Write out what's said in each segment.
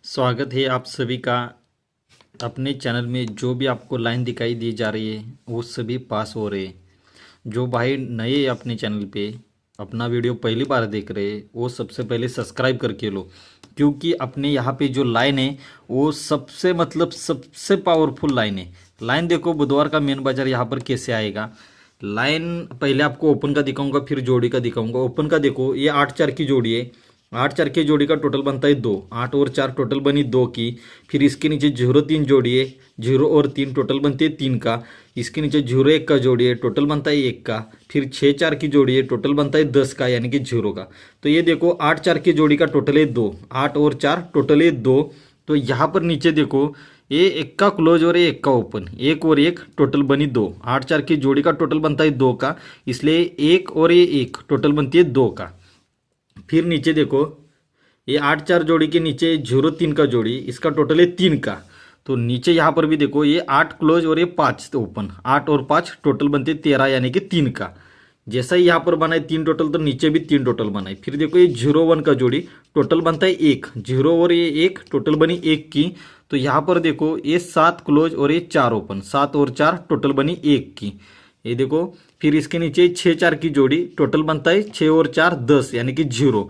स्वागत है आप सभी का अपने चैनल में। जो भी आपको लाइन दिखाई दी जा रही है वो सभी पास हो रहे हैं। जो भाई नए हैं अपने चैनल पे, अपना वीडियो पहली बार देख रहे हैं, वो सबसे पहले सब्सक्राइब करके लो, क्योंकि अपने यहाँ पे जो लाइन है वो सबसे पावरफुल लाइन है। लाइन देखो, बुधवार का मेन बाजार यहाँ पर कैसे आएगा। लाइन पहले आपको ओपन का दिखाऊंगा, फिर जोड़ी का दिखाऊंगा। ओपन का देखो, ये 8-4 की जोड़ी है। 8-4 की जोड़ी का टोटल बनता है 2, 8 और 4 टोटल बनी 2 की। फिर इसके नीचे 0-3 जोड़ी है, 0 और 3 टोटल बनती है 3 का। इसके नीचे 0-1 का जोड़ी है, टोटल बनता है 1 का। फिर 6-4 की जोड़ी है, टोटल बनता है 10 का, यानी कि 0 का। तो ये देखो 8-4 की जोड़ी का टोटल है 2, 8 और 4 टोटल है 2। तो यहाँ पर नीचे देखो, ये 1 का क्लोज और ये 1 का ओपन, 1 और 1 टोटल बनी 2। 8-4 की जोड़ी का टोटल बनता है 2 का, इसलिए 1 और ये 1 टोटल बनती है 2 का। फिर नीचे देखो, ये 8-4 जोड़ी के नीचे 0-3 का जोड़ी, इसका टोटल है 3 का। तो नीचे यहाँ पर भी देखो, ये 8 क्लोज और ये 5 ओपन, 8 और 5 टोटल बनते 13, यानी कि 3 का। जैसा ही यहाँ पर बना है 3 टोटल, तो नीचे भी 3 टोटल बना है। फिर देखो ये 0-1 का जोड़ी, टोटल बनता है 1, 0 और ये 1 टोटल बनी 1 की। तो यहाँ पर देखो ये 7 क्लोज और ये 4 ओपन, 7 और 4 टोटल बनी 1 की। ये देखो, फिर इसके नीचे 6-4 की जोड़ी, टोटल बनता है 6 और 4 10, यानी कि 0।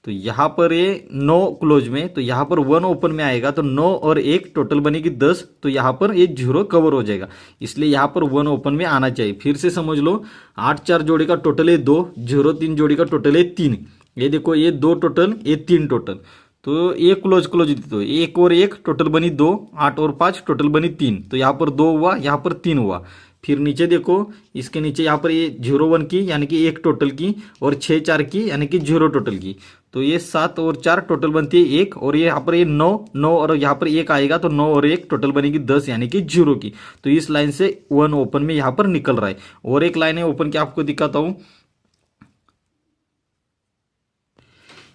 तो यहाँ पर ये 9 क्लोज में, तो यहाँ पर 1 ओपन में आएगा, तो 9 और 1 टोटल बनेगी 10। तो यहाँ पर ये 0 कवर हो जाएगा, इसलिए यहाँ पर 1 ओपन में आना चाहिए। फिर से समझ लो, 8-4 जोड़ी का टोटल है 2, 0-3 जोड़ी का टोटल है 3। ये देखो, ये 2 टोटल, ये 3 टोटल। तो ये क्लोज क्लोज दी, तो 1 और 1 टोटल बनी 2, 8 और 5 टोटल बनी 3। तो यहाँ पर 2 हुआ, यहाँ पर 3 हुआ। फिर नीचे देखो, इसके नीचे यहाँ पर ये 0-1 की, यानी कि 1 टोटल की, और 6-4 की, यानी कि 0 टोटल की। तो ये 7 और 4 टोटल बनती है 1, और ये यहाँ पर ये 9 और यहाँ पर 1 आएगा, तो 9 और 1 टोटल बनेगी 10, यानी कि 0 की। तो इस लाइन से 1 ओपन में यहाँ पर निकल रहा है। और एक लाइन है ओपन की, आपको दिखाता हूँ।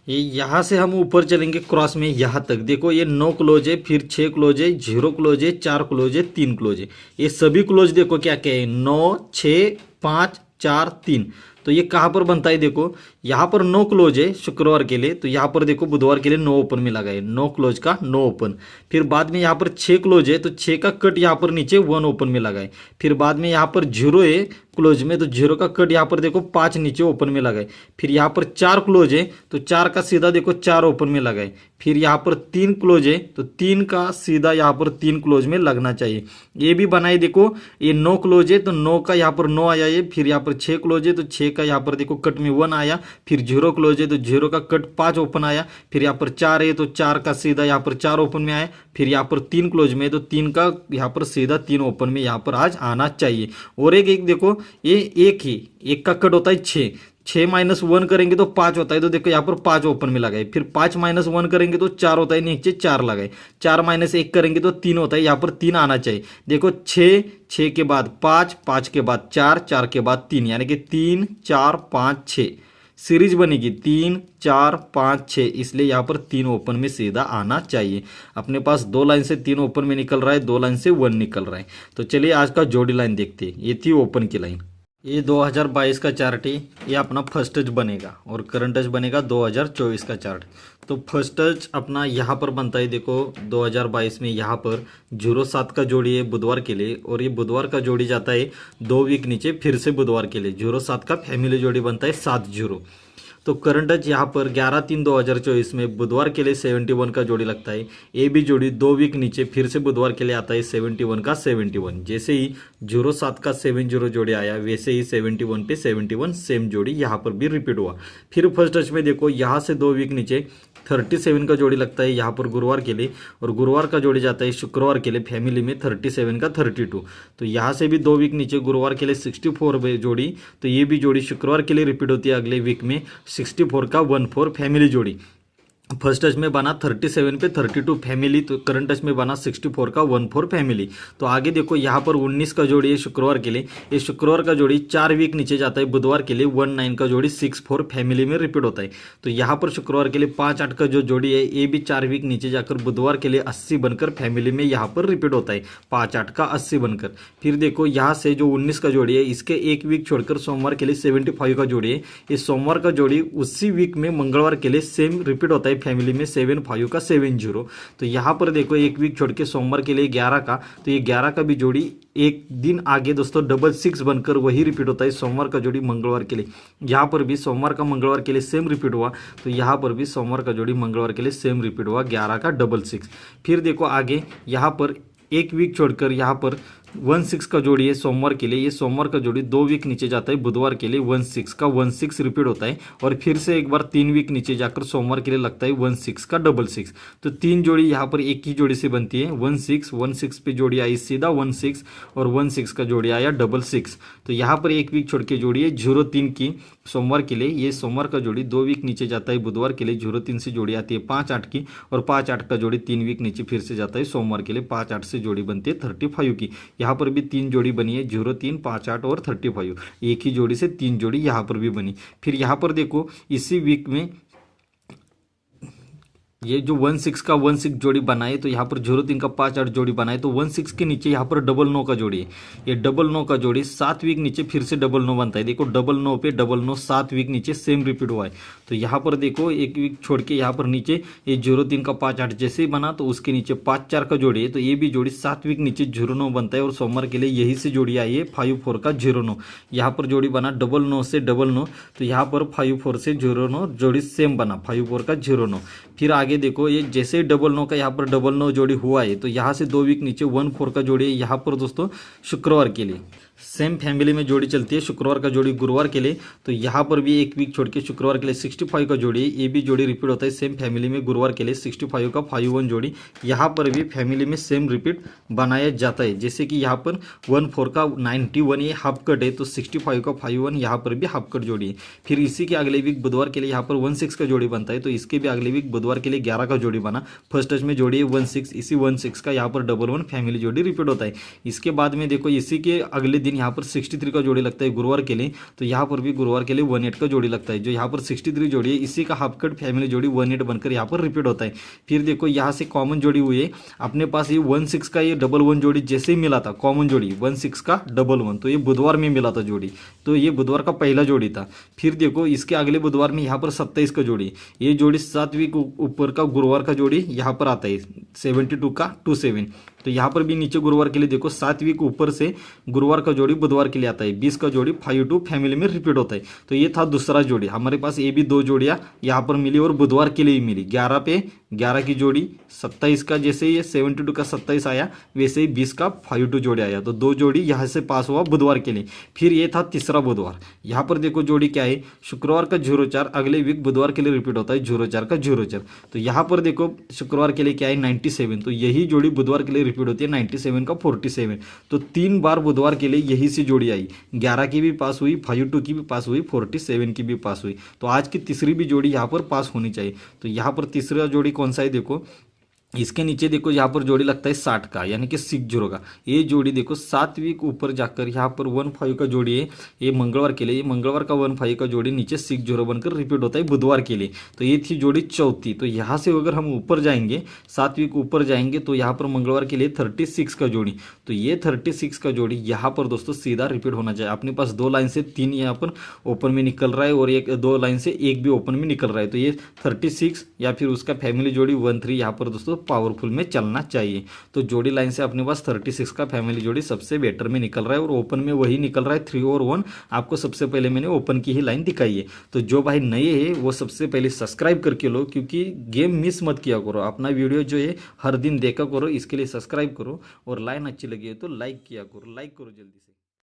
ये यहाँ से हम ऊपर चलेंगे क्रॉस में, यहाँ तक देखो, ये 9 क्लोज है, फिर 6 क्लोज है, 0 क्लोज है, 4 क्लोज है, 3 क्लोज है। ये सभी क्लोज देखो क्या क्या है, 9, 6, 5, 4, 3। तो ये कहाँ पर बनता है, देखो यहाँ पर 9 क्लोज है शुक्रवार के लिए, तो यहाँ पर देखो बुधवार के लिए 9 ओपन में लगा है, 9 क्लोज का 9 ओपन। फिर बाद में यहाँ पर 6 क्लोज है, तो 6 का कट यहाँ पर नीचे 1 ओपन में लगा है। फिर बाद में यहाँ पर 0 है क्लोज में, तो 0 का कट यहाँ पर देखो 5 नीचे ओपन में लगा है। फिर यहाँ पर 4 क्लोज है, तो 4 का सीधा देखो 4 ओपन में लगा है। फिर यहाँ पर 3 क्लोज है, तो 3 का सीधा यहाँ पर 3 क्लोज में लगना चाहिए। ये भी बनाए देखो, ये 9 क्लोज है, तो 9 का यहाँ पर 9 आया है। फिर यहाँ पर 6 क्लोज है, तो 6 का यहाँ पर देखो कट में 1 आया। फिर 0 क्लोज है, तो 0 का कट 5 ओपन आया। फिर यहाँ पर 4 है, तो 4 का सीधा यहाँ पर 4 ओपन में आया। फिर यहाँ पर 3 क्लोज में, तो 3 का यहाँ पर सीधा 3 ओपन में यहाँ पर आज आना चाहिए। और एक देखो, ये एक ही, एक का कट होता है 6, 6 माइनस 1 करेंगे तो 5 होता है, तो देखो यहाँ पर 5 ओपन में लगाए। फिर 5 माइनस 1 करेंगे तो 4 होता है, नीचे 4 लगाए। 4 माइनस 1 करेंगे तो 3 होता है, यहाँ पर 3 आना चाहिए। देखो 6, 6 के बाद 5, 5 के बाद 4, 4 के बाद 3, यानी कि 3, 4, 5, 6 सीरीज बनेगी, 3, 4, 5, 6। इसलिए यहाँ पर 3 ओपन में सीधा आना चाहिए। अपने पास 2 लाइन से 3 ओपन में निकल रहा है, 2 लाइन से 1 निकल रहा है। तो चलिए आज का जोड़ी लाइन देखते हैं। ये थी ओपन की लाइन। ये 2022 का चार्ट है, ये अपना फर्स्ट टच बनेगा, और करंट टच बनेगा 2024 का चार्ट। तो फर्स्ट टच अपना यहाँ पर बनता है, देखो 2022 में यहाँ पर 0-7 का जोड़ी है बुधवार के लिए, और ये बुधवार का जोड़ी जाता है 2 वीक नीचे, फिर से बुधवार के लिए 0-7 का फैमिली जोड़ी बनता है 7-0। तो करंट टच यहाँ पर 11-3-2024 में बुधवार के लिए 71 का जोड़ी लगता है। ए बी जोड़ी 2 वीक नीचे, फिर से बुधवार के लिए आता है 71 का 71। जैसे ही 0-7 का 70 जोड़ी आया, वैसे ही 71 पे 71 सेम जोड़ी यहाँ पर भी रिपीट हुआ। फिर फर्स्ट टच में देखो, यहाँ से 2 वीक नीचे 37 का जोड़ी लगता है यहाँ पर गुरुवार के लिए, और गुरुवार का जोड़ी जाता है शुक्रवार के लिए फैमिली में 37 का 32। तो यहाँ से भी 2 वीक नीचे गुरुवार के लिए 64 जोड़ी, तो ये भी जोड़ी शुक्रवार के लिए रिपीट होती है अगले वीक में, 64 का 14 फैमिली जोड़ी। फर्स्ट टच में बना 37 पे 32 फैमिली, तो करंट टच में बना 64 का 14 फैमिली। तो आगे देखो यहाँ पर 19 का जोड़ी है शुक्रवार के लिए, ये शुक्रवार का जोड़ी 4 वीक नीचे जाता है बुधवार के लिए, 19 का जोड़ी 64 फैमिली में रिपीट होता है। तो यहाँ पर शुक्रवार के लिए 5-8 का जो जोड़ी है, ये भी 4 वीक नीचे जाकर बुधवार के लिए 80 बनकर फैमिली में यहाँ पर रिपीट होता है, 5-8 का 80 बनकर। फिर देखो यहाँ से जो 19 का जोड़ी है, इसके 1 वीक छोड़कर सोमवार के लिए 75 का जोड़ी है, ये सोमवार का जोड़ी उसी वीक में मंगलवार के लिए सेम रिपीट होता है फैमिली में 7 5 का 7 0। तो यहाँ पर देखो एक वीक छोड़ के सोमवार के लिए 11 का, तो ये 11 का भी जोड़ी एक दिन आगे दोस्तों 666 बनकर वही रिपीट होता है सोमवार का जोड़ी मंगलवार के लिए। यहाँ पर भी सोमवार का मंगलवार के लिए सेम रिपीट हुआ, तो यहाँ पर भी सोमवार का जोड़ी मंगलवार के लिए सेम रिपीट हुआ 11 का 66। फिर देखो आगे यहाँ पर एक वीक छोड़कर यहाँ पर 16 का जोड़ी है सोमवार के लिए, ये सोमवार का जोड़ी 2 वीक नीचे जाता है बुधवार के लिए 16 का 16 रिपीट होता है, और फिर से एक बार 3 वीक नीचे जाकर सोमवार के लिए लगता है 16 का 66। तो 3 जोड़ी यहाँ पर एक ही जोड़ी से बनती है 16 पे जोड़ी आई सीधा 16 और 16 का जोड़ी आया 66। तो यहाँ पर एक वीक छोड़ के जोड़ी है 03 की सोमवार के लिए, ये सोमवार का जोड़ी 2 वीक नीचे जाता है बुधवार के लिए 03 से जोड़ी आती है 5-8 की, और 5-8 का जोड़ी 3 वीक नीचे फिर से जाता है सोमवार के लिए 5-8 से जोड़ी बनती है 35 की। यहाँ पर भी 3 जोड़ी बनी है 03 5-8 और 35, एक ही जोड़ी से 3 जोड़ी यहाँ पर भी बनी। फिर यहाँ पर देखो इसी वीक में ये जो 16 का 16 जोड़ी बनाए, तो यहाँ पर 03 का 5-8 जोड़ी बनाए, तो 16 के नीचे यहाँ पर 99 का जोड़ी है, ये 99 का जोड़ी 7 वीक नीचे फिर से 99 बनता है। देखो 99 पे 99 7 वीक नीचे सेम रिपीट हुआ है। तो यहाँ पर देखो एक वीक छोड़ के यहाँ पर नीचे ये 03 का 5-8 जैसे ही बना, तो उसके नीचे 5-4 का जोड़ी है, तो ये भी जोड़ी 7 वीक नीचे 09 बनता है, और सोमवार के लिए यही से जोड़ी आई है 5-4 का 09। यहाँ पर जोड़ी बना 99 से 99, तो यहाँ पर 5-4 से 09 जोड़ी सेम बना 5-4 का 09। फिर आगे देखो ये जैसे 99 का यहाँ पर 99 जोड़ी हुआ है, तो यहाँ से 2 वीक नीचे 14 का जोड़ी है यहाँ पर दोस्तों शुक्रवार के लिए। सेम फैमिली में जोड़ी चलती है शुक्रवार का जोड़ी गुरुवार के लिए, तो यहाँ पर भी एक वीक छोड़ के शुक्रवार के लिए 65 का जोड़ी है, ये भी जोड़ी रिपीट होता है सेम फैमिली में गुरुवार के लिए 65 का 51 जोड़ी, यहाँ पर भी फैमिली में सेम रिपीट बनाया जाता है। जैसे कि यहाँ पर 14 का 91 ये हाफ कट है, तो 65 का 51 यहाँ पर भी हाफ कट जोड़ी है। फिर इसी के अगले वीक बुधवार के लिए यहाँ पर 16 का जोड़ी बनता है, तो इसके भी अगले वीक बुधवार के लिए 11 का जोड़ी बना। फर्स्ट टच में जोड़ी है 16, इसी 16 का यहाँ पर 11 फैमिली जोड़ी रिपीट होता है। इसके बाद में देखो इसी के अगले दिन यहाँ पर 63 का जोड़ी लगता है गुरुवार के लिए, तो यहाँ पर भी गुरुवार के लिए 18 का जोड़ी लगता है। जो यहाँ पर 63 जोड़ी है इसी का हाफ कट फैमिली जोड़ी 18 बनकर यहाँ पर रिपीट होता है। फिर देखो यहाँ से कॉमन जोड़ी हुई है अपने पास, ये 16 का ये 11 जोड़ी जैसे ही मिला था कॉमन जोड़ी 16 का 11, तो ये बुधवार में मिला था जोड़ी, तो ये बुधवार का पहला जोड़ी था। फिर देखो इसके अगले बुधवार में यहाँ पर 27 का जोड़ी, ये जोड़ी 7 वीक ऊपर का गुरुवार का जोड़ी यहाँ पर आता है 72 का 27। तो यहाँ पर भी नीचे गुरुवार के लिए देखो 7 वीक ऊपर से गुरुवार का जोड़ी बुधवार के लिए आता है 20 का जोड़ी 52 फैमिली में रिपीट होता है। तो ये था दूसरा जोड़ी हमारे पास, ये भी 2 जोड़ियाँ यहाँ पर मिली और बुधवार के लिए ही मिली। 11 पे 11 की जोड़ी, 27 का जैसे ये 72 का 27 आया वैसे ही 20 का 52 जोड़ी आया, तो 2 जोड़ी यहाँ से पास हुआ बुधवार के लिए। फिर ये था तीसरा बुधवार, यहाँ पर देखो जोड़ी क्या है शुक्रवार का 04 अगले वीक बुधवार के लिए रिपीट होता है 04 का 04। तो यहाँ पर देखो शुक्रवार के लिए क्या है 97, तो यही जोड़ी बुधवार के लिए रिपीट होती है 97 का 47। तो 3 बार बुधवार के लिए यही सी जोड़ी आई, 11 की भी पास हुई, 52 की भी पास हुई, 47 की भी पास हुई। तो आज की तीसरी भी जोड़ी यहाँ पर पास होनी चाहिए। तो यहाँ पर तीसरा जोड़ी कौन सा है देखो, इसके नीचे देखो यहाँ पर जोड़ी लगता है 60 का यानी कि 60 का, ये जोड़ी देखो 7 वीक ऊपर जाकर यहाँ पर 15 का जोड़ी है ये मंगलवार के लिए, ये मंगलवार का 15 का जोड़ी नीचे 60 बनकर रिपीट होता है बुधवार के लिए। तो ये थी जोड़ी चौथी। तो यहाँ से अगर हम ऊपर जाएंगे 7 वीक ऊपर जाएंगे तो यहाँ पर मंगलवार के लिए 36 का जोड़ी, तो ये 36 का जोड़ी यहाँ पर दोस्तों सीधा रिपीट होना चाहिए। अपने पास 2 लाइन से 3 यहाँ पर ओपन में निकल रहा है और 2 लाइन से 1 भी ओपन में निकल रहा है, तो ये 36 या फिर उसका फैमिली जोड़ी 13 यहाँ पर दोस्तों पावरफुल में चलना चाहिए। तो जोड़ी लाइन से अपने पास 36 का फैमिली जोड़ी सबसे बेटर में निकल रहा है और ओपन में वही निकल रहा है 3 और 1। आपको सबसे पहले मैंने ओपन की ही लाइन दिखाई है। तो जो भाई नए हैं वो सबसे पहले सब्सक्राइब करके लो, क्योंकि गेम मिस मत किया करो, अपना वीडियो जो है हर दिन देखा करो, इसके लिए सब्सक्राइब करो और लाइन अच्छी लगी है तो लाइक किया करो, लाइक करो जल्दी से।